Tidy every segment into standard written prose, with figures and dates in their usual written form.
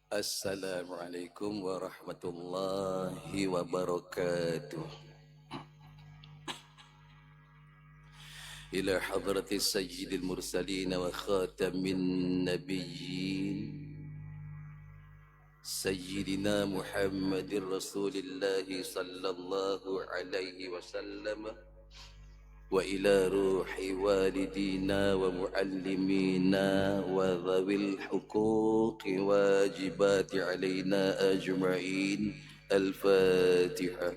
Assalamualaikum warahmatullahi wabarakatuh. Ila hadratis sayyidil mursalin wa khatamin nabiyyin Sayyidina Muhammadir Rasulillah sallallahu alaihi wasallam wa ila ruhi walidina wa muallimina wa dhawil huquqi wajibati alaina ajma'in. Al-Fatihah.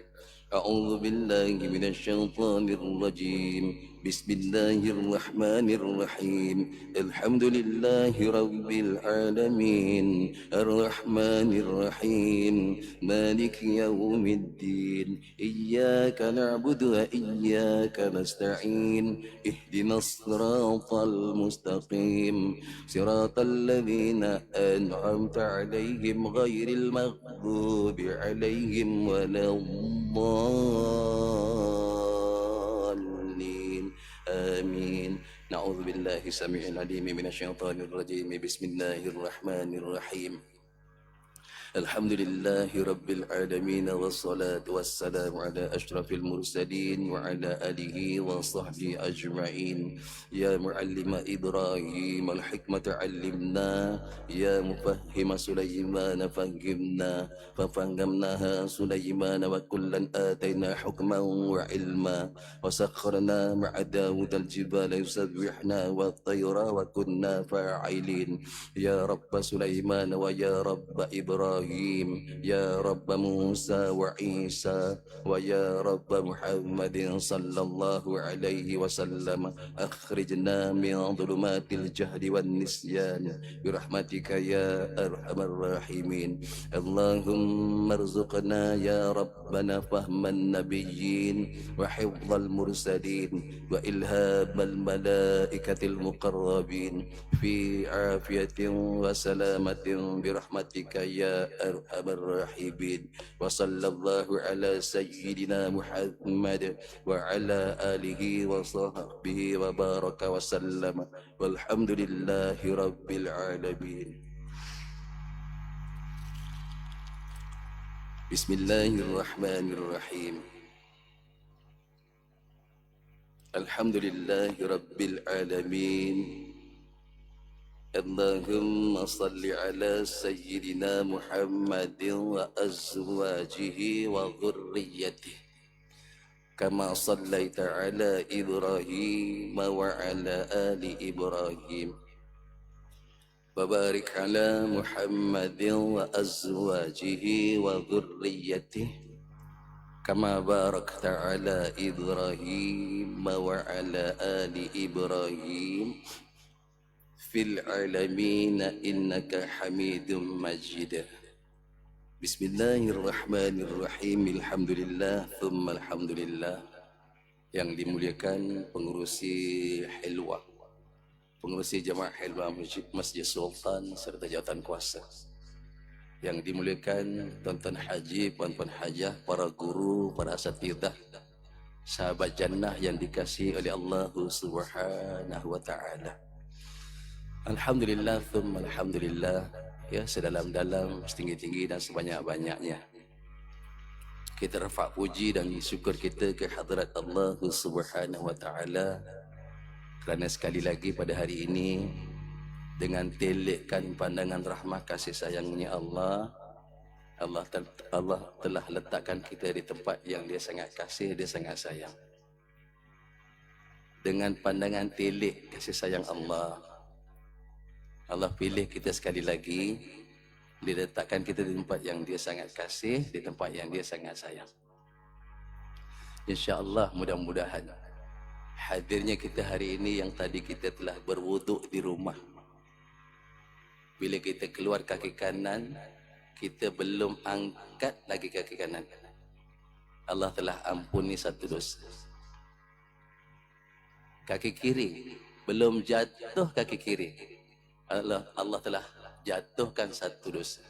A'udzu billahi minasy syaithanir rajim. Bismillahirrahmanirrahim. Alhamdulillahi rabbil alamin. Ar-Rahmanir Rahim. Maliki yaumiddin. Iyyaka na'budu wa iyyaka nasta'in. Ihdinas siratal mustaqim. Siratal ladzina an'amta 'alaihim ghairil maghdubi 'alaihim waladdallin. Amin. Na'udzu billahi samii'il 'aliim minasy syaithaanir rajiim. Bismillahirrahmanirrahim. Alhamdulillahi Rabbil Alamin. Wassalatu wassalamu ala ashrafil mursalin wa ala alihi wa sahbihi ajma'in. Ya muallima Ibrahim al-hikmata 'allimna, ya mufahhima Sulaiman fahhimna, fafahhamnaha Sulaiman wa kullan atayna hukman wa ilma, wa sakharna ma'a Dawud al-jibala yusabbihna wa at-tayra wa kunna fa'ilin. Ya Rabb Sulaiman wa ya Rabb Ibrahim, ya Rabb Musa wa Isa, wa ya Rabb Muhammadin sallallahu alaihi wasallam, akhrijna min dhulumatil jahli wan nisyan birahmatika ya arhamar rahimin. Allahumma arzuqna ya Rabbana fahman nabiyyin wa hifdzal mursalin wa ilhamal malaikatil muqarrabin fi afiyatin wa salamatin birahmatika ya arhamar rahimin. Wa sallallahu ala sayyidina Muhammad wa ala alihi wa sahbihi wa baraka wa sallam. Walhamdulillahi rabbil alamin. Bismillahirrahmanirrahim. Alhamdulillahi rabbil alamin. Allahumma salli ala sayyidina Muhammadin wa azwajihi wa dhurriyyatihi kama sallaita ala Ibrahim wa ala ali Ibrahim. Wa barik ala Muhammadin wa azwajihi wa dhurriyyatihi kama barakta ala Ibrahim wa ala ali Ibrahim fil alamin innaka Hamidum Majid. Bismillahirrahmanirrahim. Alhamdulillah thumma alhamdulillah. Yang dimuliakan pengurusi Hilwah, pengurusi jemaah Hilwah Masjid Sultan serta jawatan kuasa, yang dimuliakan tuan-tuan haji, puan-puan hajah, para guru, para asatidzah, sahabat jannah yang dikasihi oleh Allah Subhanahu wa taala. Alhamdulillah thumma alhamdulillah. Ya, sedalam-dalam, setinggi-tinggi dan sebanyak-banyaknya kita rafak puji dan syukur kita ke hadrat Allah Subhanahu wa taala, kerana sekali lagi pada hari ini dengan telikkan pandangan rahmat kasih sayangnya Allah telah letakkan kita di tempat yang dia sangat kasih, dia sangat sayang. Dengan pandangan telik kasih sayang Allah pilih kita sekali lagi, dia letakkan kita di tempat yang dia sangat kasih, di tempat yang dia sangat sayang. InsyaAllah, mudah-mudahan hadirnya kita hari ini, yang tadi kita telah berwuduk di rumah, bila kita keluar kaki kanan, kita belum angkat lagi kaki kanan, Allah telah ampuni satu dosa. Kaki kiri belum jatuh, kaki kiri Allah telah jatuhkan satu dosa.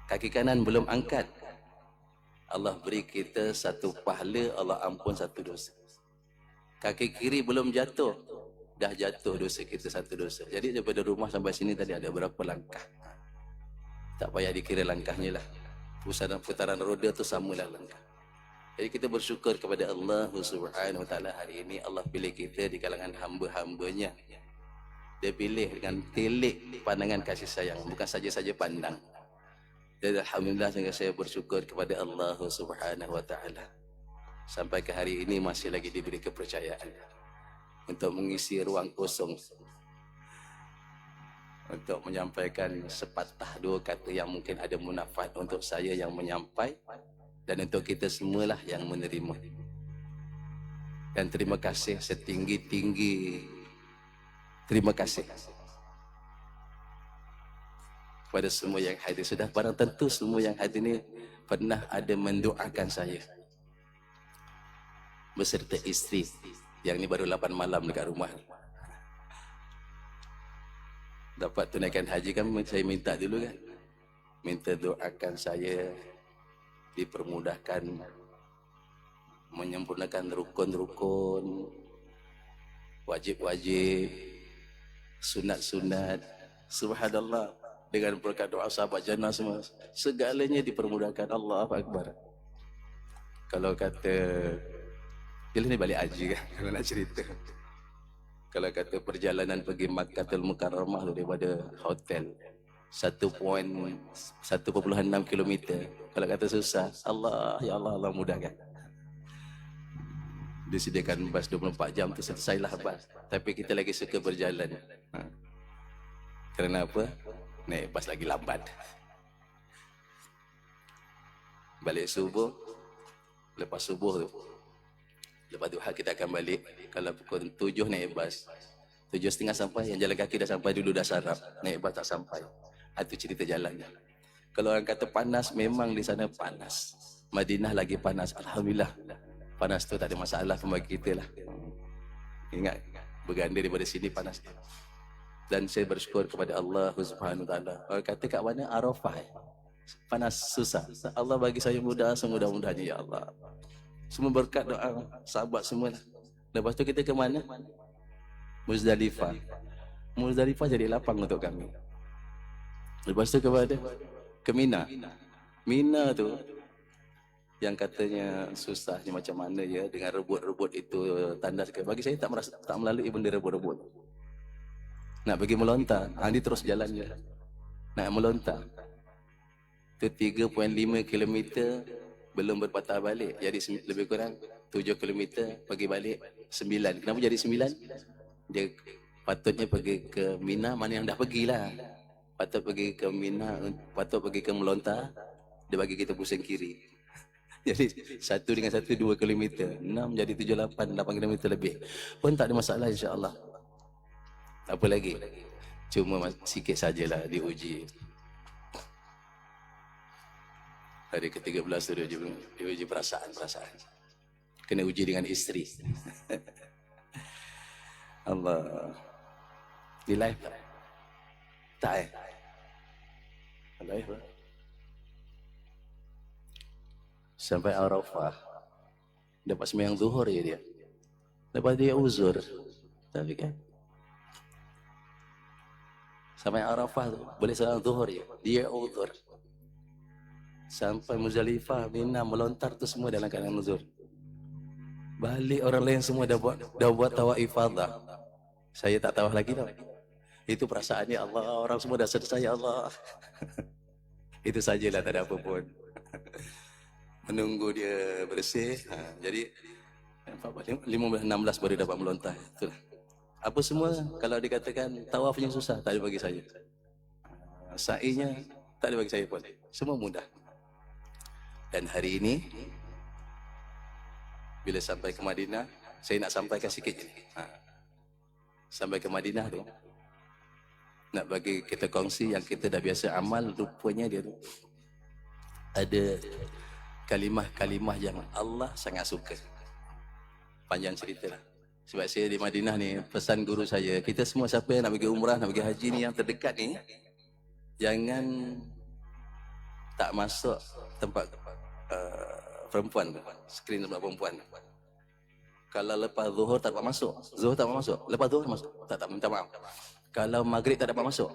Kaki kanan belum angkat, Allah beri kita satu pahala, Allah ampun satu dosa. Kaki kiri belum jatuh, dah jatuh dosa kita satu dosa. Jadi daripada rumah sampai sini tadi ada berapa langkah? Tak payah dikira langkahnya lah. Putaran roda tu samalah langkah. Jadi kita bersyukur kepada Allah Subhanahu Wa Taala hari ini Allah pilih kita di kalangan hamba-hambanya. Dia pilih dengan telik pandangan kasih sayang, bukan saja-saja pandang. Dan alhamdulillah saya bersyukur kepada Allah Subhanahu Wa Taala. Sampai ke hari ini masih lagi diberi kepercayaan untuk mengisi ruang kosong, untuk menyampaikan sepatah dua kata yang mungkin ada manfaat untuk saya yang menyampai dan untuk kita semualah yang menerima. Dan terima kasih setinggi-tinggi terima kasih kepada semua yang hadir. Sudah barang tentu semua yang hadir ini pernah ada mendoakan saya beserta isteri yang ni baru 8 malam dekat rumah. Dapat tunaikan haji kan saya minta dulu kan, minta doakan saya dipermudahkan menyempurnakan rukun-rukun, wajib-wajib, sunat-sunat. Subhanallah, dengan berkat doa sahabat jannah semua, segalanya dipermudahkan. Allahu Akbar. Kalau kata bila ni balik haji kan, kalau nak cerita, kalau kata perjalanan pergi Makkahul Mukarramah tu daripada hotel 1.6 km, kalau kata susah, Allah ya Allah, Allah mudahkan. Disediakan bas 24 jam tu selesailah bas, tapi kita lagi suka berjalan. Kerana apa? Naik bas lagi lambat. Balik subuh, lepas subuh tu, lepas duha kita akan balik. Kalau pukul 7 naik bas, 7.30 sampai. Yang jalan kaki dah sampai dulu, dah sarap. Naik bas tak sampai. Itu cerita jalannya. Kalau orang kata panas, memang di sana panas. Madinah lagi panas. Alhamdulillah, panas tu tak ada masalah bagi kita lah. Ingat, berganda daripada sini panas. Dan saya bersyukur kepada Allah Subhanahu Wa Taala. Orang kata kat mana? Arafah. Panas susah. Allah bagi saya mudah, semudah-mudahnya ya Allah. Semua berkat doa sahabat semua lah. Lepas tu kita ke mana? Muzdalifah. Muzdalifah jadi lapang untuk kami. Lepas tu ke mana? Ke Mina. Mina tu yang katanya susahnya macam mana ya, dengan rebut-rebut itu tandas ke. Bagi saya tak melalui benda rebut-rebut. Nak pergi melontar, ini terus jalan je. Nak melontar tu 3.5 km belum berpatah balik, jadi lebih kurang 7 km pergi balik 9. Kenapa jadi 9? Dia patutnya pergi ke Mina, mana yang dah pergilah. Patut pergi ke Mina, patut pergi ke melontar, dia bagi kita pusing kiri. Jadi 1 dengan 1 2 km, 6 jadi 7 8 km lebih. Pun tak ada masalah insya-Allah. Apa lagi? Cuma sikit sajalah diuji. Hari ke-13 tu diuji perasaan. Kena uji dengan isteri. Allah. Di live tak live sampai Arafah. Dapat sembahyang zuhur ya dia. Lepas dia uzur. Tapi kan sampai Arafah tu boleh sembahyang zuhur ya. Dia uzur. Sampai Muzdalifah, Mina, melontar tu semua dalam keadaan uzur. Balik orang lain semua dah buat tawaf ifadah. Saya tak tawaf lagi tau. Itu perasaannya Allah, orang semua dah selesai ya Allah. Itu sajalah, tak ada apa pun. Menunggu dia bersih. Jadi 15, 16 baru dapat melontar. Itulah. Apa semua kalau dikatakan tawafnya susah, tak ada bagi saya. Sa'inya tak ada bagi saya pun. Semua mudah. Dan hari ini bila sampai ke Madinah, saya nak sampaikan sikit je. Sampai ke Madinah tu, nak bagi kita kongsi yang kita dah biasa amal, rupanya dia tu ada kalimah-kalimah yang Allah sangat suka. Panjang cerita lah. Sebab saya di Madinah ni, pesan guru saya, kita semua siapa yang nak pergi umrah, nak pergi haji ni, yang terdekat ni, jangan tak masuk tempat perempuan, skrin tempat perempuan. Kalau lepas zuhur tak dapat masuk. Zuhur tak dapat masuk. Lepas zuhur masuk. Tak, minta maaf. Kalau maghrib tak dapat masuk.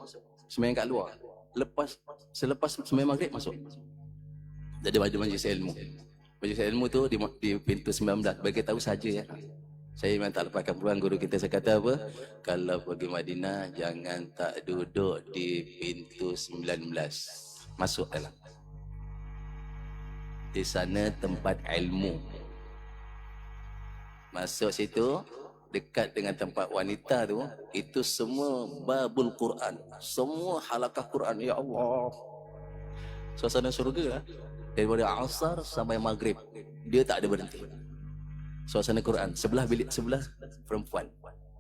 Sembahyang kat luar. Selepas sembahyang maghrib masuk. Jadi majlis ilmu. Majlis ilmu tu di pintu 19. Bagi tahu saja ya. Saya memang tak lepaskan peluang. Guru kita saya kata apa? Kalau pergi Madinah jangan tak duduk di pintu 19. Masuk dalam. Di sana tempat ilmu. Masuk situ, dekat dengan tempat wanita tu, itu semua babul Quran. Semua halakah Quran. Ya Allah. Suasana surga lah. Daripada asar sampai maghrib. Dia tak ada berhenti. Suasana Quran. Sebelah bilik, sebelah perempuan.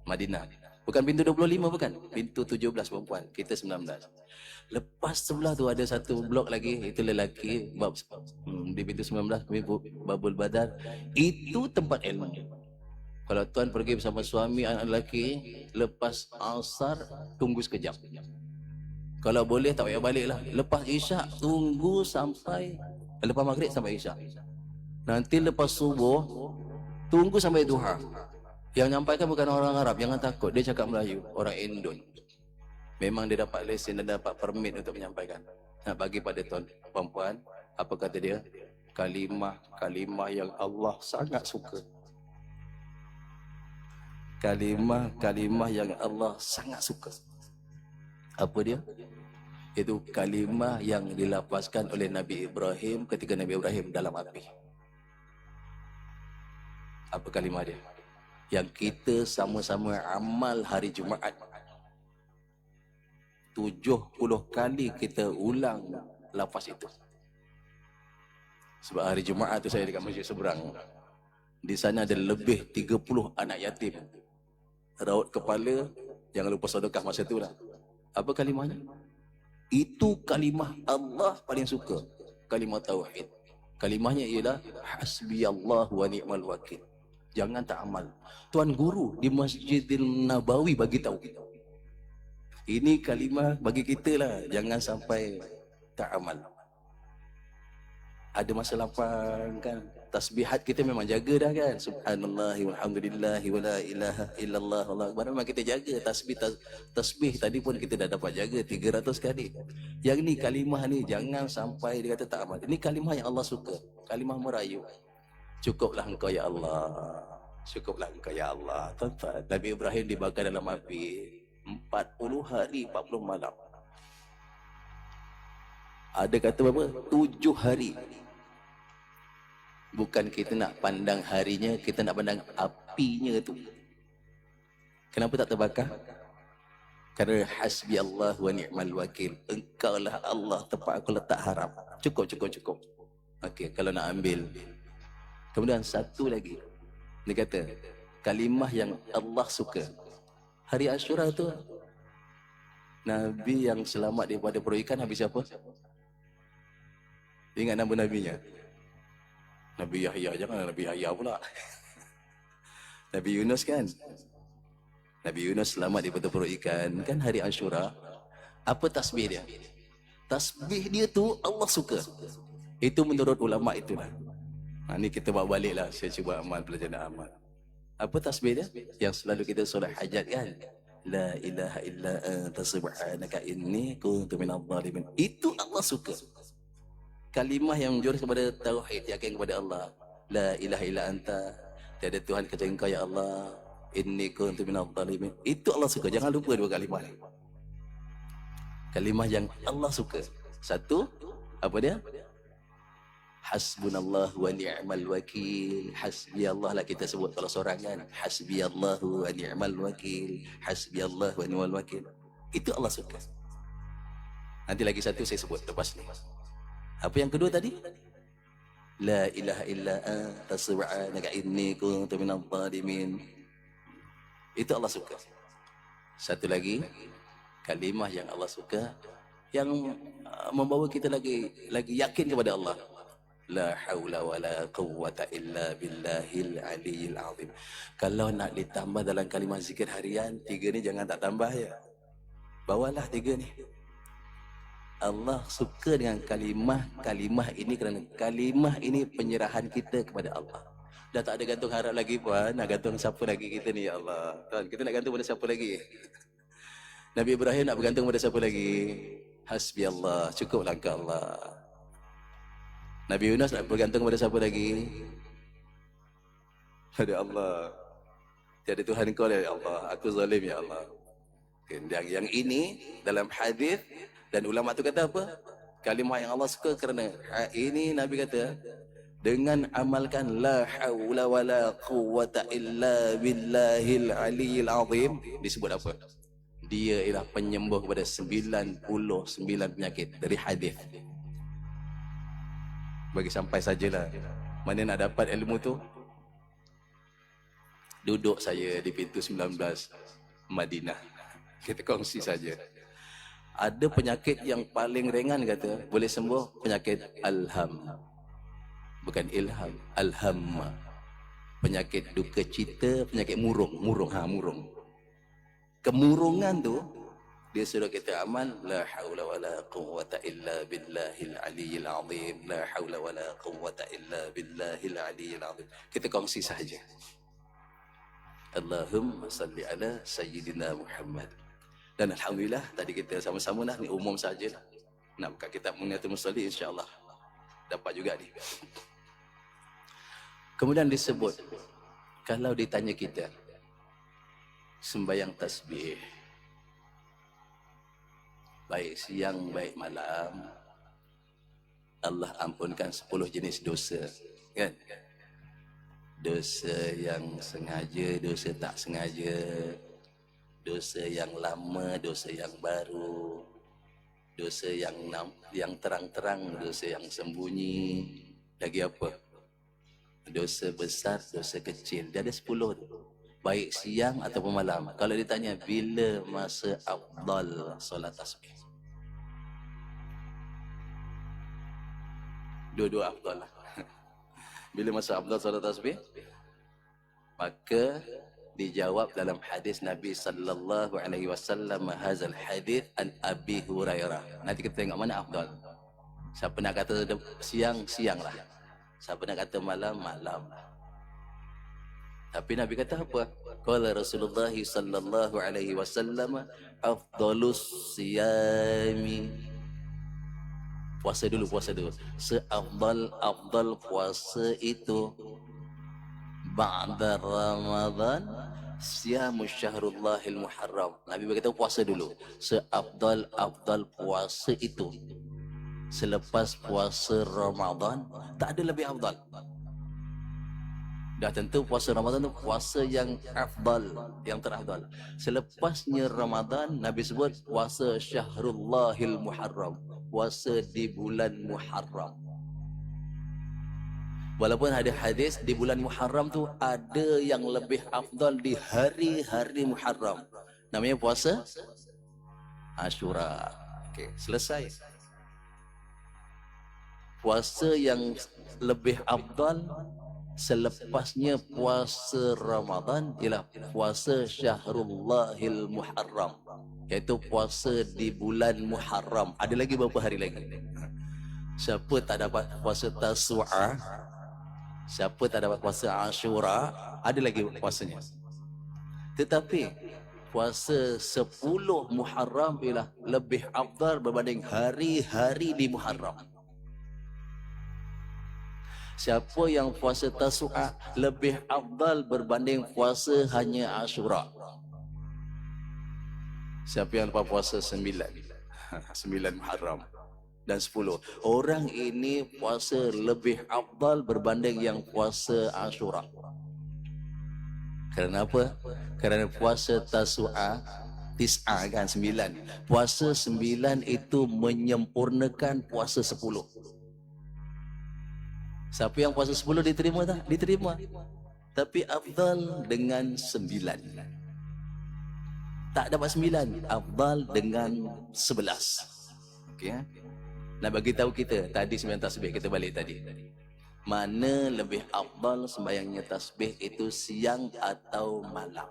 Madinah. Bukan pintu 25 bukan. Pintu 17 perempuan. Kita 19. Lepas sebelah tu ada satu blok lagi. Itu lelaki. Di pintu 19. Babul Badar. Itu tempat ilmu. Kalau tuan pergi bersama suami anak lelaki, lepas asar, tunggu sekejap. Kalau boleh tak payah balik lah. Lepas isyak, tunggu sampai, lepas maghrib sampai isyak. Nanti lepas subuh, tunggu sampai duha. Yang nyampaikan bukan orang Arab, jangan takut. Dia cakap Melayu, orang Indon. Memang dia dapat lesen dan dapat permit untuk menyampaikan. Nak bagi pada tuan perempuan, apa kata dia? Kalimah yang Allah sangat suka. Kalimah yang Allah sangat suka. Apa dia? Itu kalimah yang dilafazkan oleh Nabi Ibrahim ketika Nabi Ibrahim dalam api. Apa kalimah dia? Yang kita sama-sama amal hari Jumaat. 70 kali kita ulang lafaz itu. Sebab hari Jumaat tu saya dekat masjid seberang. Di sana ada lebih 30 anak yatim. Raut kepala, jangan lupa sedekah masa tu lah. Apa kalimahnya? Itu kalimah Allah paling suka. Kalimah tauhid. Kalimahnya ialah hasbiyallah wa ni'mal wakil. Jangan tak amal. Tuan guru di Masjidil Nabawi bagi tahu. Ini kalimah bagi kita lah. Jangan sampai tak amal. Ada masa lapang kan. Tasbihat kita memang jaga dah kan. Subhanallah walhamdulillahi wa la ilaha illallah Allah akbar. Memang kita jaga tasbih tadi pun kita dah dapat jaga 300 kali. Yang ni kalimah ni jangan sampai dia kata tak amal. Ini kalimah yang Allah suka. Kalimah merayu. Cukuplah engkau ya Allah. Cukuplah engkau ya Allah. Tuan-tuan, Nabi Ibrahim dibakar dalam api 40 hari 40 malam. Ada kata berapa? 7 hari. Bukan kita nak pandang harinya, kita nak pandang apinya tu. Kenapa tak terbakar? Kerana hasbi Allah wa ni'mal wakil. Engkaulah Allah, tempat aku letak harap. Cukup. Okey, kalau nak ambil. Kemudian satu lagi. Dia kata, kalimah yang Allah suka. Hari Ashura tu, Nabi yang selamat daripada peroyokan habis siapa? Ingat nama nabinya? Nabi Yahya, jangan Nabi Yahya pula. Nabi Yunus kan? Nabi Yunus selamat daripada perut ikan. Kan hari Ashura. Apa tasbih dia? Tasbih dia tu Allah suka. Itu menurut ulama' itulah. Ni kita bawa balik lah. Saya cuba amal, belajar nak amal. Apa tasbih dia? Yang selalu kita solat hajat kan? La ilaha illa anta subhanaka inni kuntu minadh dhalimin. Itu Allah suka. Kalimah yang menjurus kepada tauhid, yakin kepada Allah. La ilaha illa anta, tiada Tuhan kecuali engkau ya Allah. Inni kuntu minadh dhalimin. Itu Allah suka. Jangan lupa dua kalimah ni. Kalimah yang Allah suka. Satu, apa dia? Hasbunallah wa ni'mal wakil. Hasbi Allah lah kita sebut kalau seorang kan. Hasbi Allah wa ni'mal wakil. Hasbi Allah wa ni'mal wakil. Itu Allah suka. Nanti lagi satu saya sebut lepas ni. Apa yang kedua tadi? La ilaha illa anta subhanaka inni kuntu minadh dhalimin. Itu Allah suka. Satu lagi, kalimah yang Allah suka, yang membawa kita lagi yakin kepada Allah. La haula wala quwwata illa billahil aliyil azim. Kalau nak ditambah dalam kalimah zikir harian, 3 ni jangan tak tambah ya. Bawalah 3 ni. Allah suka dengan kalimah ini kerana kalimah ini penyerahan kita kepada Allah. Dah tak ada gantung harap lagi puan. Nak gantung siapa lagi kita ni, ya Allah. Tuan, kita nak gantung pada siapa lagi? Nabi Ibrahim nak bergantung pada siapa lagi? Hasbi Allah. Cukuplah ke Allah. Nabi Yunus nak bergantung pada siapa lagi? Pada Allah. Tiada Tuhan kau ya Allah. Aku zalim ya Allah. Yang ini dalam hadis dan ulama tu kata apa? Kalimah yang Allah suka kerana ini Nabi kata dengan amalkan la haula wala quwwata illa billahil aliyil azim, disebut apa? Dia ialah penyembuh kepada 99 penyakit dari hadis. Bagi sampai sajalah. Mana nak dapat ilmu tu? Duduk saya di pintu 19 Madinah. Kita kongsi saja. Ada penyakit yang paling ringan kata boleh sembuh, penyakit alham. Bukan ilham, alham. Penyakit duka cita, penyakit murung. Kemurungan tu dia suruh kita amal la haula wala quwwata illa billahil aliyil azim, la haula wala quwwata illa billahil aliyil azim. Kita kongsi saja. Allahumma salli ala sayyidina Muhammad. Dan alhamdulillah tadi kita sama-sama lah, ni umum sajalah. Nak buka kitab Munyatul Musalli, insya-Allah dapat juga ni. Kemudian disebut, kalau ditanya kita sembahyang tasbih baik siang baik malam, Allah ampunkan 10 jenis dosa, kan? Dosa yang sengaja, dosa tak sengaja, dosa yang lama, dosa yang baru, dosa yang terang-terang, dosa yang sembunyi, lagi apa? Dosa besar, dosa kecil. Dia ada 10 tu. Baik siang ataupun malam. Kalau ditanya bila masa afdal solat tasbih, dua-dua afdal lah. Bila masa afdal solat tasbih? Maka dijawab dalam hadis Nabi sallallahu alaihi wasallam, hazal hadis an Abi Hurairah. Nanti kita tengok mana afdal. Siapa nak kata siang, siang lah. Siapa nak kata malam, malam lah. Tapi Nabi kata apa? Qala Rasulullah sallallahu alaihi wasallam, afdalus siyami. Puasa dulu. Seafdal puasa itu ba'da Ramadan siyamus syahrullahil muharram. Nabi berkata puasa dulu. Seafdal puasa itu selepas puasa Ramadan, tak ada lebih afdal. Dah tentu puasa Ramadan tu puasa yang afdal, yang terafdal. Selepasnya Ramadan, Nabi sebut puasa Syahrullahil Muharram, puasa di bulan Muharram. Walaupun ada hadis di bulan Muharram tu ada yang lebih afdal di hari-hari Muharram. Namanya puasa Ashura. Okey, selesai. Puasa yang lebih afdal selepasnya puasa Ramadan ialah puasa Syahrullahil Muharram, iaitu puasa di bulan Muharram. Ada lagi berapa hari lagi? Siapa tak dapat puasa Tasu'ah, siapa tak dapat puasa Ashura, ada lagi puasanya. Tetapi puasa 10 Muharram ialah lebih afdal berbanding hari-hari di Muharram. Siapa yang puasa Tasu'ah lebih afdal berbanding puasa hanya Ashura. Siapa yang dapat puasa 9 Muharram dan 10. Orang ini puasa lebih afdal berbanding yang puasa Ashura. Kerana apa? Kerana puasa Tasu'ah Tis'ah kan 9. Puasa 9 itu menyempurnakan puasa 10. Siapa yang puasa 10 diterima tak? Diterima. Tapi afdal dengan 9. Tak dapat 9, afdal dengan 11. Okey, nak bagi tahu kita tadi sembahyang tasbih, kita balik tadi. Mana lebih afdal sembahyangnya tasbih itu, siang atau malam?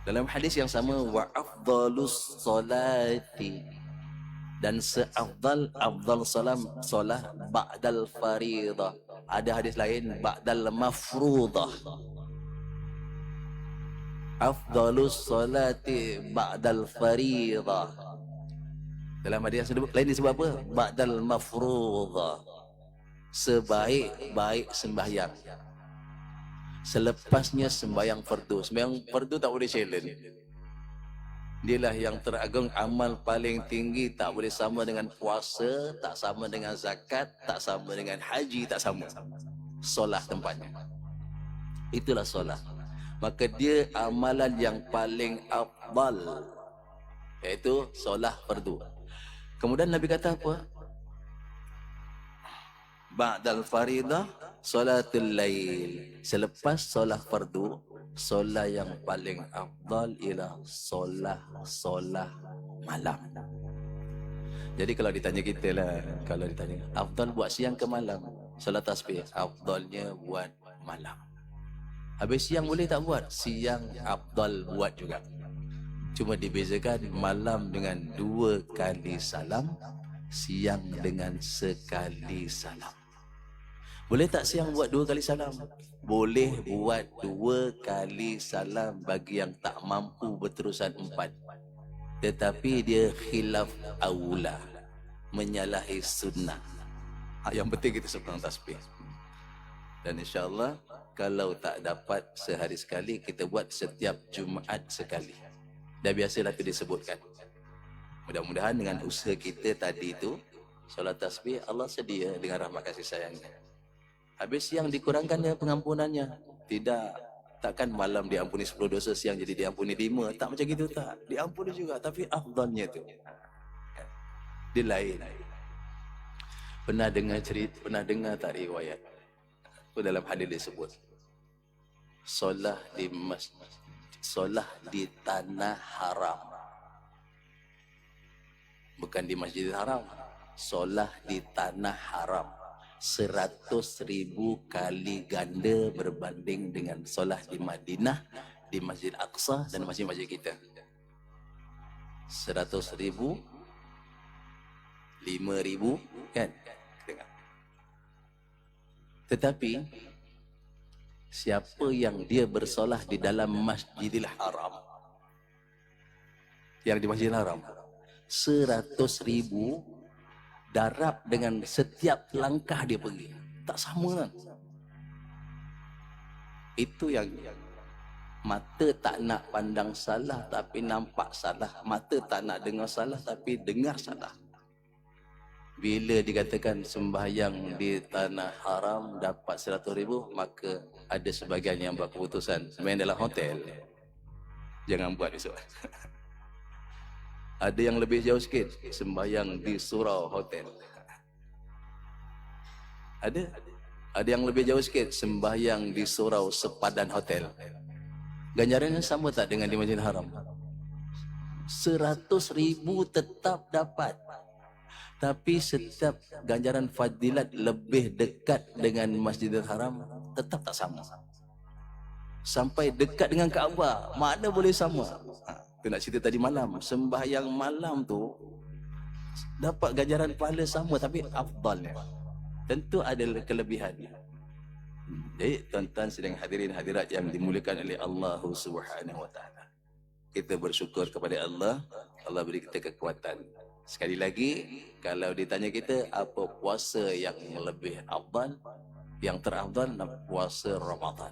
Dalam hadis yang sama, wa afdalus salati Dan afdal solah ba'dal faridah. Ada hadis lain ba'dal mafruḍah. Afdalus solati ba'dal faridah. Dalam hadis lain disebut apa? Ba'dal mafruḍah. Sebaik-baik sembahyang selepasnya sembahyang fardu. Sembahyang fardu tak boleh challenge. Dialah yang teragung, amal paling tinggi, tak boleh sama dengan puasa, tak sama dengan zakat, tak sama dengan haji, tak sama. Solat tempatnya. Itulah solat. Maka dia amalan yang paling afdal, iaitu solat fardu. Kemudian Nabi kata apa? Ba'dal faridah solatul lail. Selepas solat fardu, solat yang paling afdal ialah solat malam. Jadi kalau ditanya kita lah, kalau ditanya afdal buat siang ke malam, solat tasbih afdalnya buat malam. Habis siang boleh tak buat? Siang afdal buat juga. Cuma dibezakan malam dengan 2 kali salam, siang dengan sekali salam. Boleh tak siang buat 2 kali salam? Boleh buat 2 kali salam bagi yang tak mampu berterusan 4. Tetapi dia khilaf aula, menyalahi sunnah. Yang penting kita seorang tasbih. Dan insyaAllah kalau tak dapat sehari sekali, kita buat setiap Jumaat sekali. Dah biasalah itu disebutkan. Mudah-mudahan dengan usaha kita tadi itu, solat tasbih, Allah sedia dengan rahmat kasih sayangnya. Habis siang dikurangkan dia pengampunannya. Tidak, takkan malam diampuni 10 dosa, siang jadi diampuni 5. Tak macam gitu tak. Diampuni juga, tapi afdalnya tu dia lain. Pernah dengar tak riwayat? Itu dalam hadis disebut. Solat di masjid, solat di tanah haram. Bukan di Masjidil Haram. Solat di tanah haram. 100,000 kali ganda berbanding dengan solat di Madinah, di Masjid Aqsa dan masjid-masjid kita. 100,000, 5,000 kan? Tengok. Tetapi siapa yang dia bersolat di dalam Masjidil Haram, yang di Masjidil Haram, 100,000 darab dengan setiap langkah dia pergi. Tak sama kan? Itu yang mata tak nak pandang salah tapi nampak salah. Mata tak nak dengar salah tapi dengar salah. Bila dikatakan sembahyang di tanah haram dapat 100,000, maka ada sebagian yang buat keputusan sembahyang dalam hotel, jangan buat besok. Ada yang lebih jauh sikit, sembahyang di surau hotel. Ada yang lebih jauh sikit, sembahyang di surau sepadan hotel. Ganjarannya sama tak dengan di Masjidil Haram? 100,000 tetap dapat. Tapi setiap ganjaran fadilat lebih dekat dengan Masjidil Haram tetap tak sama. Sampai dekat dengan Kaabah, mana boleh sama? Itu nak cerita tadi malam. Sembahyang malam tu dapat ganjaran pahala sama tapi afdalnya. Tentu ada kelebihannya. Jadi tuan-tuan sedang hadirin hadirat yang dimuliakan oleh Allah Subhanahu wa taala. Kita bersyukur kepada Allah, Allah beri kita kekuatan. Sekali lagi, kalau ditanya kita apa puasa yang lebih afdal, yang terafdal puasa Ramadan.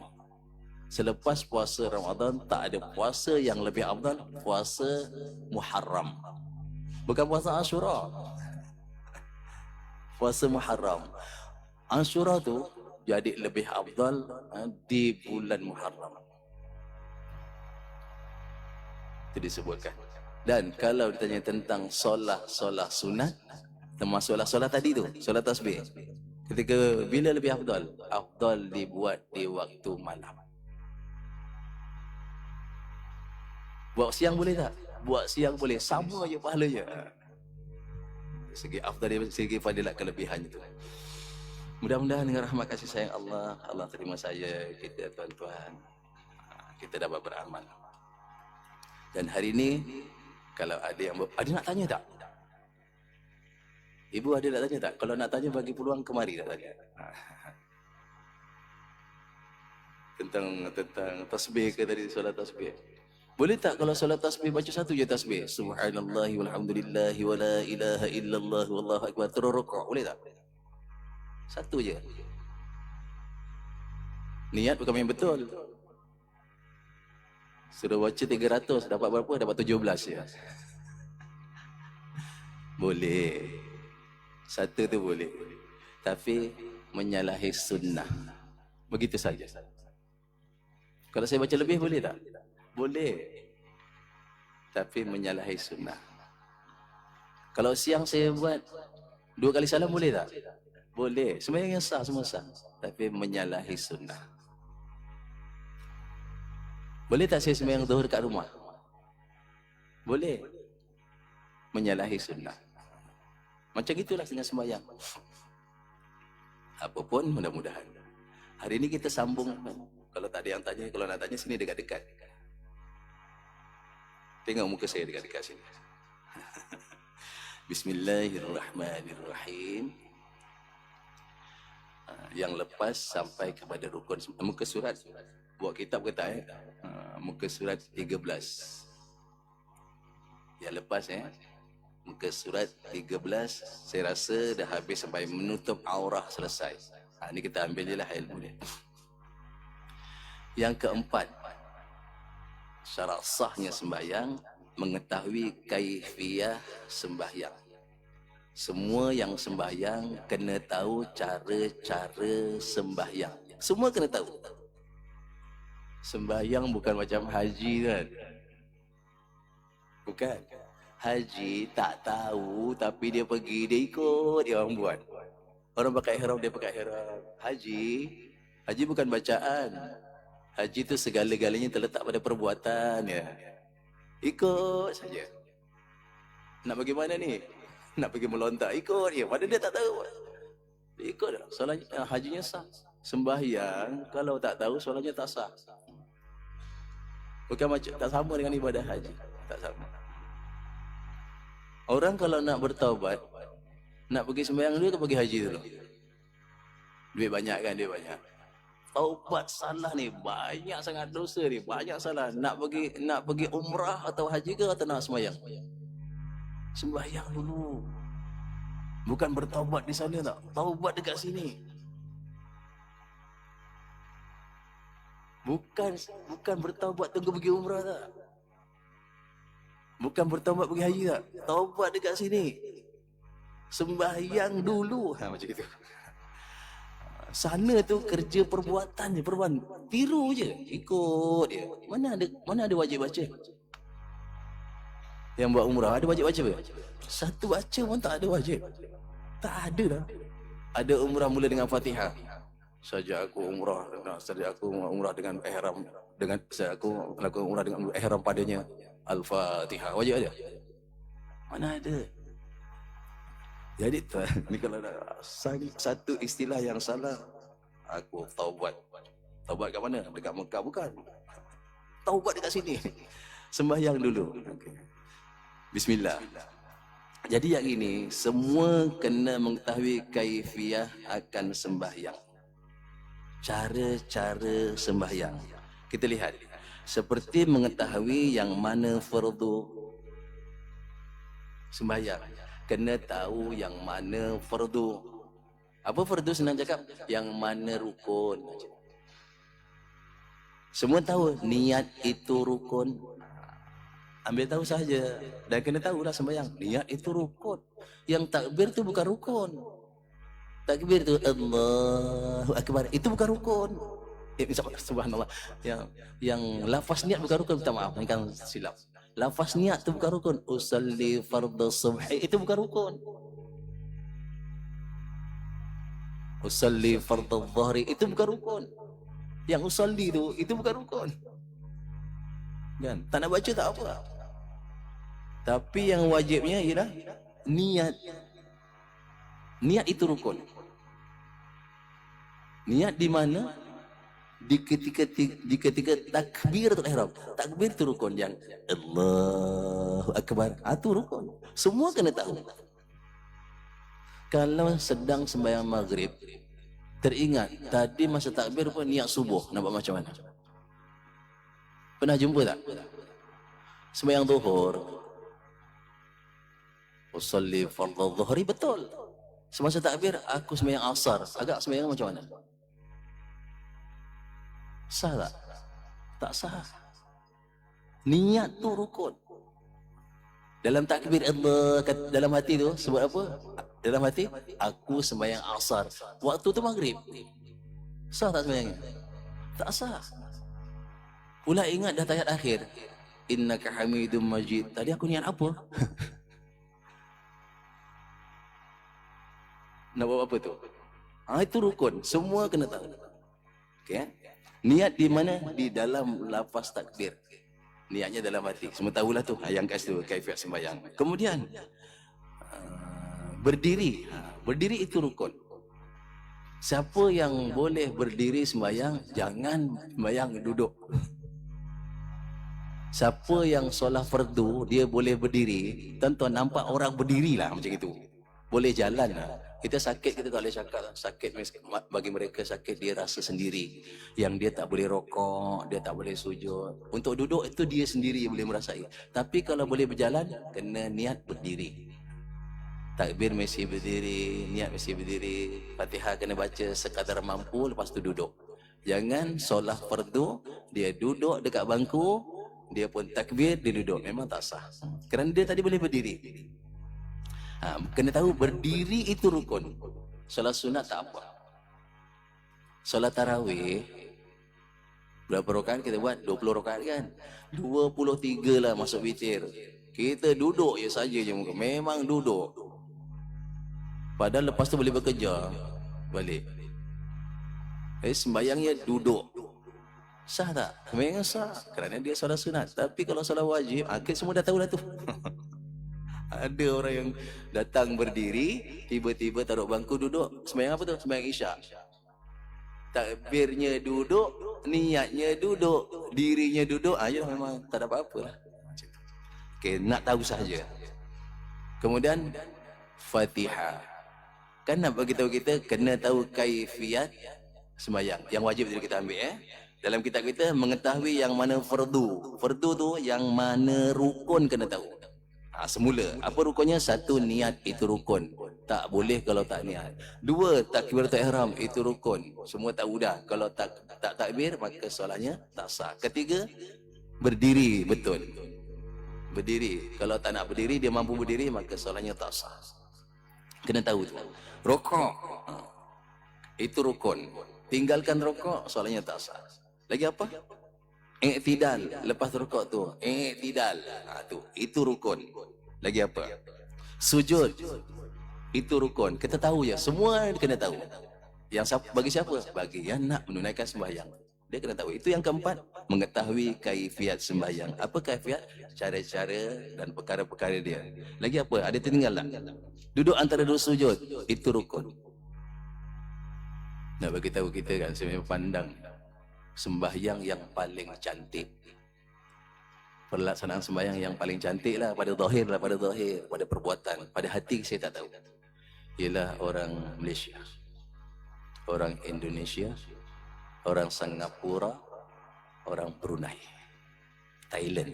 Selepas puasa Ramadan tak ada puasa yang lebih afdal, puasa Muharram. Bukan puasa Ashura. Puasa Muharram. Ashura tu jadi lebih afdal di bulan Muharram. Itu disebutkan. Dan kalau ditanya tentang solat sunat, termasuk solat tadi tu, solat tasbih. Ketika bila lebih afdal? Afdal dibuat di waktu malam. Buat siang boleh tak? Buat siang boleh. Sama je pahalanya. Segi afdal, segi fadilat kelebihan itu. Mudah-mudahan dengan rahmat kasih sayang Allah, Allah terima saya, kita tuan-tuan, kita dapat beramal. Dan hari ini, kalau ada yang ada nak tanya tak? Ibu ada nak tanya tak? Kalau nak tanya bagi peluang kemari nak tanya. Tentang tasbih ke tadi, solat tasbih. Boleh tak kalau solat tasbih baca satu je tasbih? Subhanallahi walhamdulillahi wa la ilaha illallah wallahu akbar. Terus rukuk. Boleh tak? Satu je. Niat bukan main betul. Sudah baca 300, dapat berapa? Dapat 17 ya. Boleh. Satu tu boleh. Tapi menyalahi sunnah. Begitu saja. Kalau saya baca lebih boleh tak? Boleh. Tapi menyalahi sunnah. Kalau siang saya buat 2 kali salam boleh tak? Boleh. Sembahyang yang sah, semua sah. Tapi menyalahi sunnah. Boleh tak saya sembahyang zuhur kat rumah? Boleh. Menyalahi sunnah. Macam itulah dengan sembahyang. Apapun mudah-mudahan. Hari ini kita sambung. Kalau tak ada yang tanya, kalau nak tanya sini dekat-dekat. Tengok muka saya dekat-dekat sini. Bismillahirrahmanirrahim. Yang lepas sampai kepada rukun. Muka surat. Buat kitab ke tak? Muka surat 13. Yang lepas muka surat 13. Saya rasa dah habis sampai menutup aurah selesai. Ini kita ambil je lah ilmu dia. Yang keempat, syarat sahnya sembahyang, mengetahui kaifiyah sembahyang. Semua yang sembahyang kena tahu cara-cara sembahyang. Semua kena tahu. Sembahyang bukan macam haji kan? Bukan. Haji tak tahu tapi dia pergi, dia ikut, dia orang buat. Orang pakai ihram, dia pakai ihram. Haji bukan bacaan. Haji itu segala-galanya terletak pada perbuatan ya. Ikut saja. Nak pergi mana ni? Nak pergi melontak, ikut je. Padahal dia tak tahu. Ikut. Solatnya, hajinya sah. Sembahyang kalau tak tahu solatnya tak sah. Bukan macam, tak sama dengan ibadah haji. Tak sama. Orang kalau nak bertaubat, nak pergi sembahyang dulu ke pergi haji dulu? Duit banyak kan? Duit banyak. Taubat salah ni, banyak sangat dosa ni, banyak salah. Nak pergi umrah atau haji ke atau nak sembahyang? Sembahyang dulu. Bukan bertaubat di sana tak? Taubat dekat sini. Bukan bertaubat tunggu pergi umrah tak? Bukan bertaubat pergi haji tak? Taubat dekat sini. Sembahyang dulu. Macam itu. Sana tu kerja perbuatan je, tiru je, ikut dia. Mana ada wajib baca? Yang buat umrah ada wajib baca ke? Satu baca pun tak ada wajib. Tak ada dah. Ada umrah mula dengan Fatihah. Saja aku umrah dengan ihram, aku lakukan umrah dengan ihram padanya Al-Fatihah. Wajib ada? Mana ada? Jadi ni kalau ada satu istilah yang salah, aku taubat. Taubat kat mana? Dekat Mekah bukan. Taubat dekat sini. Sembahyang dulu. Okay. Bismillah. Jadi yang ini semua kena mengetahui kaifiyah akan sembahyang. Cara-cara sembahyang. Kita lihat. Seperti mengetahui yang mana fardu sembahyang. Kena tahu yang mana fardu. Apa fardu senang cakap? Yang mana rukun. Semua tahu niat itu rukun. Ambil tahu saja. Dan kena tahulah sembahyang. Niat itu rukun. Yang takbir itu bukan rukun. Takbir itu Allahu Akbar. Itu bukan rukun. Subhanallah. Yang lafaz niat bukan rukun. Minta maaf. Ini kan silap. Lafaz niat itu bukan rukun. Usalli fardhu subhi itu bukan rukun. Usalli fardhu dhuhri itu bukan rukun. Yang usalli itu bukan rukun. Kan? Tak nak baca tak apa. Tapi yang wajibnya ialah niat. Niat itu rukun. Niat di mana? Di ketika takbiratul ihram. Takbir itu rukun. Yang Allahu Akbar itu rukun. Semua kena tahu. Kalau sedang sembahyang maghrib, teringat tadi masa takbir pun niat subuh, nampak macam mana? Pernah jumpa tak? Sembahyang zuhur, usolli fardhu dhuhri, betul. Semasa takbir aku sembahyang asar, agak sembahyang macam mana? Sah tak? Tak sah. Niat tu rukun. Dalam takbir Allah, dalam hati tu sebut apa? Dalam hati, aku sembahyang asar. Waktu tu maghrib. Sah tak sembahyangnya? Tak sah. Pula ingat dah tahiyat akhir. Innaka hamidum majid. Tadi aku niat apa? Nak buat apa tu? Itu rukun. Semua kena tahu. Okay? Niat di mana? Di dalam lafaz takbir. Niatnya dalam hati. Semua tahulah tu. Yang kat situ, kaifiat sembahyang. Kemudian, berdiri. Berdiri itu rukun. Siapa yang boleh berdiri sembahyang, jangan sembahyang duduk. Siapa yang solat fardu, dia boleh berdiri. Tuan-tuan nampak orang berdiri lah macam itu. Boleh jalan lah. Kita sakit, kita tak boleh cakap sakit. Bagi mereka sakit, dia rasa sendiri. Yang dia tak boleh rokok, dia tak boleh sujud. Untuk duduk itu dia sendiri yang boleh merasai. Tapi kalau boleh berjalan, kena niat berdiri. Takbir mesti berdiri, niat mesti berdiri. Fatihah kena baca sekadar mampu, lepas tu duduk. Jangan solat fardu, dia duduk dekat bangku, dia pun takbir, dia duduk. Memang tak sah. Kerana dia tadi boleh berdiri. Kena tahu berdiri itu rukun. Solat sunat tak apa. Solat tarawih, berapa rakaat kita buat? 20 rakaat kan? 23 lah masuk witir. Kita duduk je saja je muka. Memang duduk. Padahal lepas tu boleh bekerja. Balik. Sembayangnya duduk. Sah tak? Memang sah. Kerana dia solat sunat. Tapi kalau solat wajib, kita semua dah tahu dah tu. Ada orang yang datang berdiri, tiba-tiba taruh bangku duduk. Sembahyang apa tu? Sembahyang isyak. Takbirnya duduk, niatnya duduk, dirinya duduk. Ya memang tak ada apa-apa lah. Okay, nak tahu saja. Kemudian Fatihah. Kan nak bagi tahu kita kena tahu kaifiat sembahyang. Yang wajib kita ambil Dalam kitab kita mengetahui yang mana fardu. Fardu tu yang mana rukun kena tahu. Semula, apa rukunnya? Satu, niat itu rukun. Tak boleh kalau tak niat. Dua, takbiratul ihram itu rukun. Semua tahu dah. Kalau tak takbir, maka solatnya tak sah. Ketiga, berdiri betul. Berdiri. Kalau tak nak berdiri, dia mampu berdiri, maka solatnya tak sah. Kena tahu tu. Rokok, itu rukun. Tinggalkan rokok, solatnya tak sah. Lagi apa? Iktidal. Lepas rukuk tu, iktidal. Itu rukun. Lagi apa? Sujud. Itu rukun. Kita tahu ya, semua kena tahu. Yang bagi siapa? Bagi yang nak menunaikan sembahyang. Dia kena tahu. Itu yang keempat, mengetahui kaifiat sembahyang. Apa kaifiat? Cara-cara dan perkara-perkara dia. Lagi apa? Ada tertinggal tak? Duduk antara dua sujud. Itu rukun. Nak bagi tahu kita kan, saya memang pandang sembahyang yang paling cantik, pelaksanaan sembahyang yang paling cantik lah, pada zahir lah, pada zahir, pada perbuatan, pada hati saya tak tahu, ialah orang Malaysia, orang Indonesia, orang Singapura, orang Brunei, Thailand.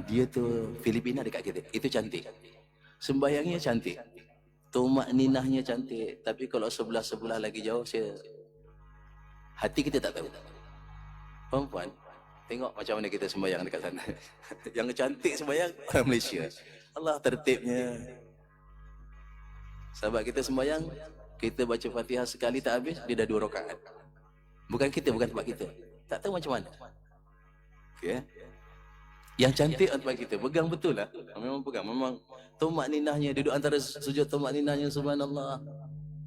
Dia tu Filipina dekat kita. Itu cantik. Sembahyangnya cantik, tumak ninahnya cantik. Tapi kalau sebelah-sebelah lagi jauh, hati kita tak tahu. Puan-puan, tengok macam mana kita sembahyang dekat sana. Yang cantik sembahyang orang Malaysia. Allah tertibnya. Sahabat kita sembahyang, kita baca Fatihah sekali tak habis, dia dah 2 rakaat. Bukan kita, bukan tempat kita. Tak tahu macam mana. Okay. Yang cantik tempat kita, pegang betul lah. Memang pegang, memang tumak ninahnya, duduk antara sujud tumak ninahnya, subhanallah.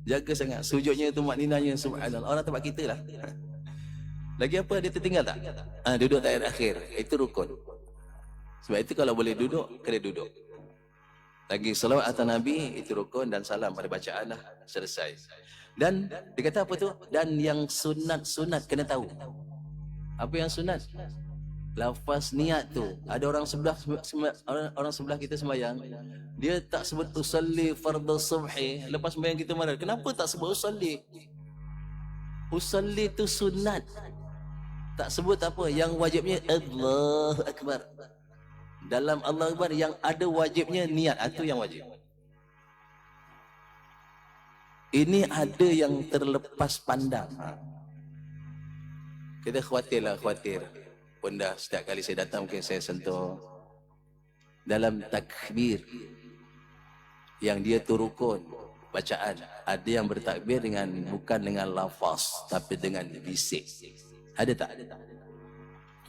Jaga sangat sujudnya, tumak ninahnya, subhanallah. Orang tempat kita lah. Lagi apa dia tertinggal tak? Duduk tahiyat akhir. Itu rukun. Sebab itu kalau boleh duduk, kena duduk. Lagi salawat atas Nabi, itu rukun, dan salam pada bacaan lah. Selesai. Dan dia kata apa tu? Dan yang sunat-sunat kena tahu. Apa yang sunat? Lafaz niat tu, ada orang sebelah orang sebelah kita sembahyang, dia tak sebut usalli fardhu subhi, lepas sembahyang kita marah, kenapa tak sebut usalli? Usalli tu sunat, tak sebut apa, yang wajibnya Allahu Akbar. Dalam Allah Akbar yang ada wajibnya niat, itu yang wajib. Ini ada yang terlepas pandang. Kita khawatir. Pun dah setiap kali saya datang mungkin saya sentuh. Dalam takbir yang dia tu rukun bacaan, ada yang bertakbir dengan bukan dengan lafaz tapi dengan bisik. Ada tak?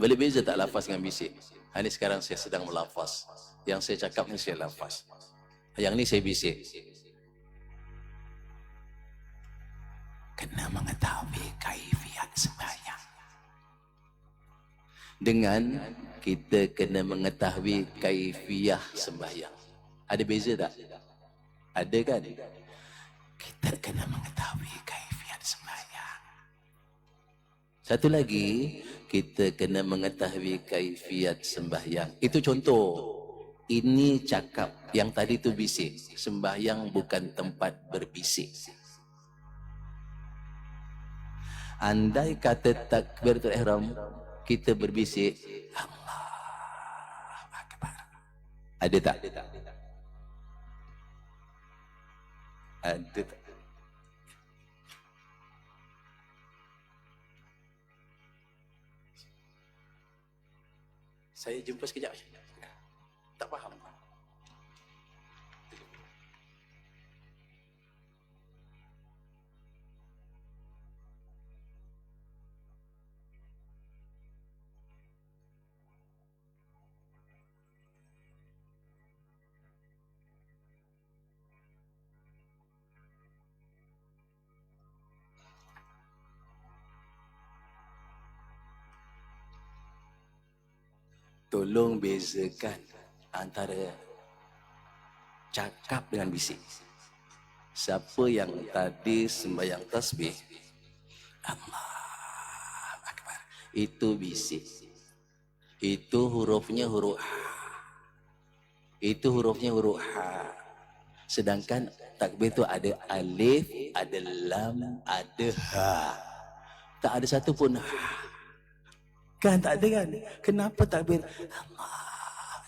Boleh beza tak lafaz dengan bisik? Ini sekarang saya sedang melafaz. Yang saya cakap ni saya lafaz. Yang ni saya bisik. Kena mengetahui kaifiat sembahyang. Dengan kita kena mengetahui kaifiah sembahyang. Ada beza tak? Ada kan? Kita kena mengetahui kaifiat sembahyang. Satu lagi, kita kena mengetahui kaifiat sembahyang. Itu contoh. Ini cakap, yang tadi tu bisik. Sembahyang bukan tempat berbisik. Andai kata takbiratul ihram kita berbisik, Allahu Akbar. Ada tak? Ada tak? Saya jumpa sekejap. Tak faham. Tolong bezakan antara cakap dengan bisik. Siapa yang tadi sembahyang tasbih, Allahu Akbar, itu bisik. Itu hurufnya huruf H. Itu hurufnya huruf H. Sedangkan takbir itu ada alif, ada lam, ada ha. Tak ada satu pun H. Kan tak ada kan? Kenapa takbir? Allah.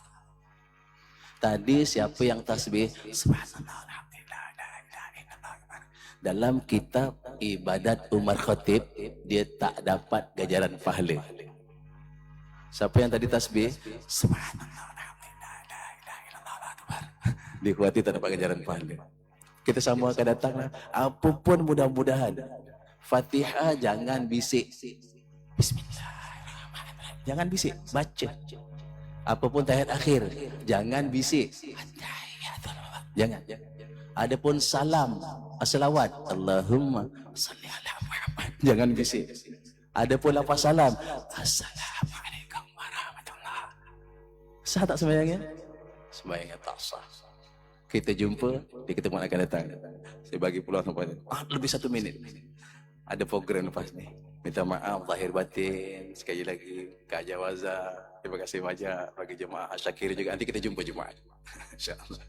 Tadi siapa yang tasbih? Subhanallah, alhamdulillah, la ilaha illallah. Dalam kitab ibadat Umar Khatib, dia tak dapat ganjaran pahala. Siapa yang tadi tasbih? Subhanallah, alhamdulillah, la ilaha illallah. Dia khawatir tak dapat ganjaran pahala. Kita semua akan datang lah. Apapun mudah-mudahan. Fatihah jangan bisik. Bismillah. Jangan bisik, baca. Apapun tahiyat akhir, jangan bisik. Jangan. Adapun salam, selawat, Allahumma salli ala Muhammad, jangan bisik. Adapun lafaz salam, Assalamualaikum warahmatullahi. Sah tak sembahyangnya? Sembahyangnya tak sah. Kita jumpa di ketemuan akan datang. Saya bagi peluang sampai lebih 1 minit. Ada program lepas ni. Minta maaf lahir batin sekali lagi Kak Jawaza. Terima kasih banyak bagi jemaah Syakir juga. Nanti kita jumpa Jumaat. InsyaAllah.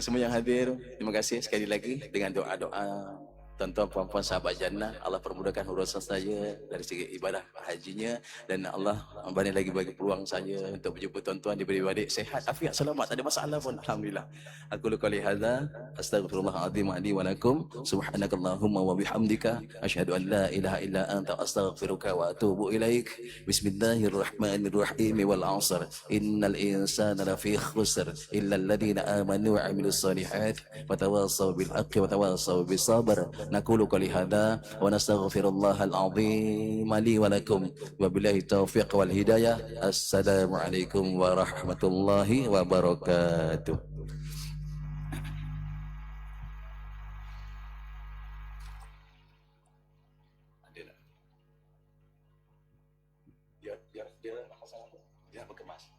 Semua yang hadir, terima kasih sekali lagi dengan doa-doa tuan-tuan puan-puan sahabat jannah. Allah permudahkan urusan saya dari segi ibadah hajinya, dan Allah banyak lagi bagi peluang saya untuk berjumpa tuan-tuan, diberi adik sehat, afiat, selamat, tak ada masalah pun, alhamdulillah. Aku qali hadza astaghfirullahalazim li wa lakum subhanakallahumma wa bihamdika asyhadu an la ilaha illa anta astaghfiruka wa atubu ilaik. Bismillahirrahmanirrahim. Wal 'asr innal insana lafi khusr illa alladhina amanu wa 'amilus solihat wa tawassaw bil haqqi wa tawassaw bis sabr. Naqulu qali hadza wa nastaghfirullahal azim li wa lakum wa billahi taufiq wal hidayah. Assalamualaikum warahmatullahi wabarakatuh. Dia berkemas.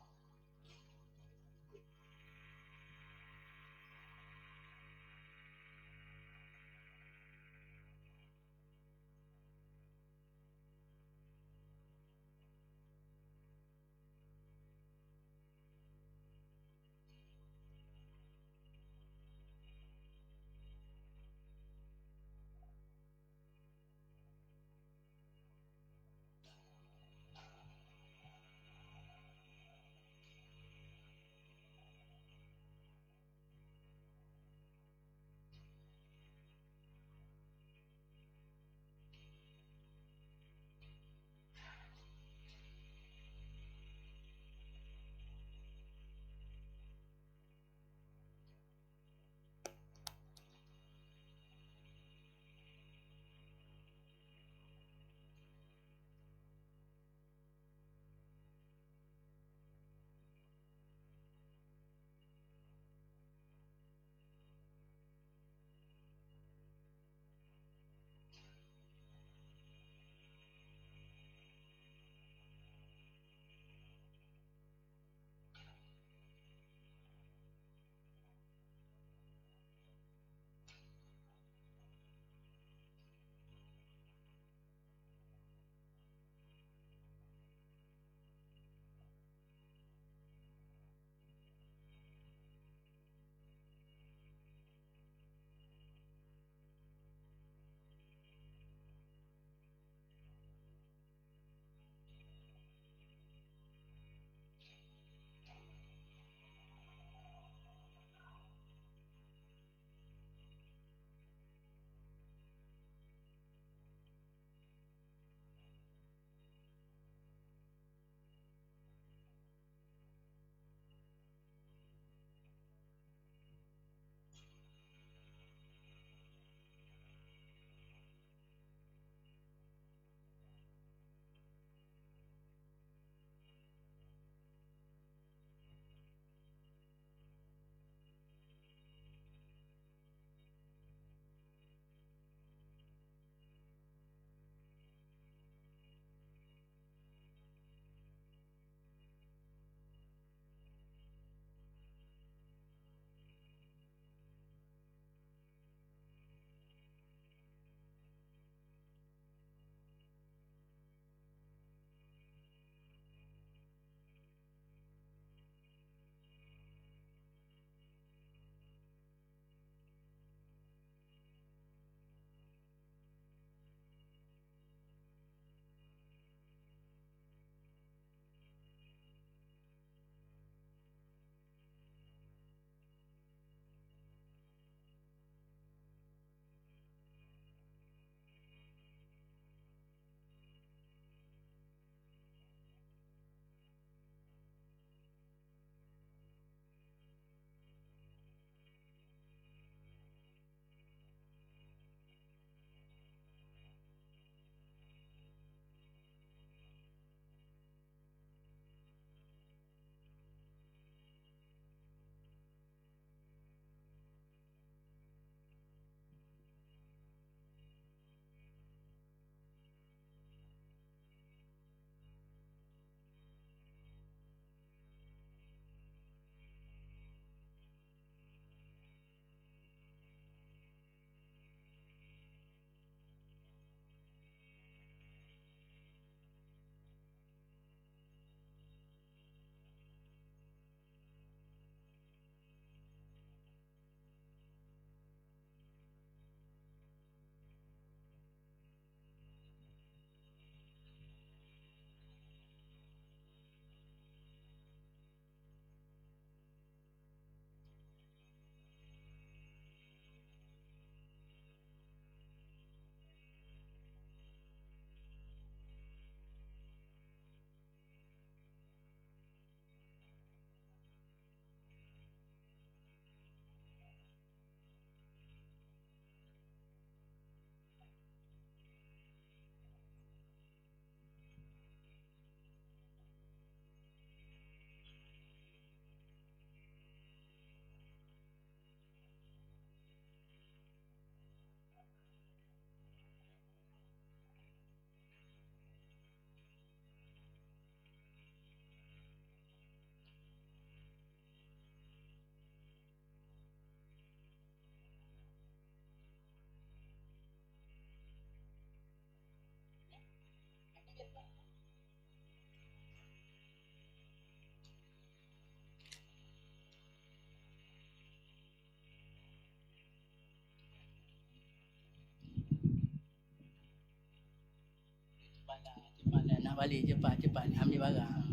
balik cepat ni ambil barang.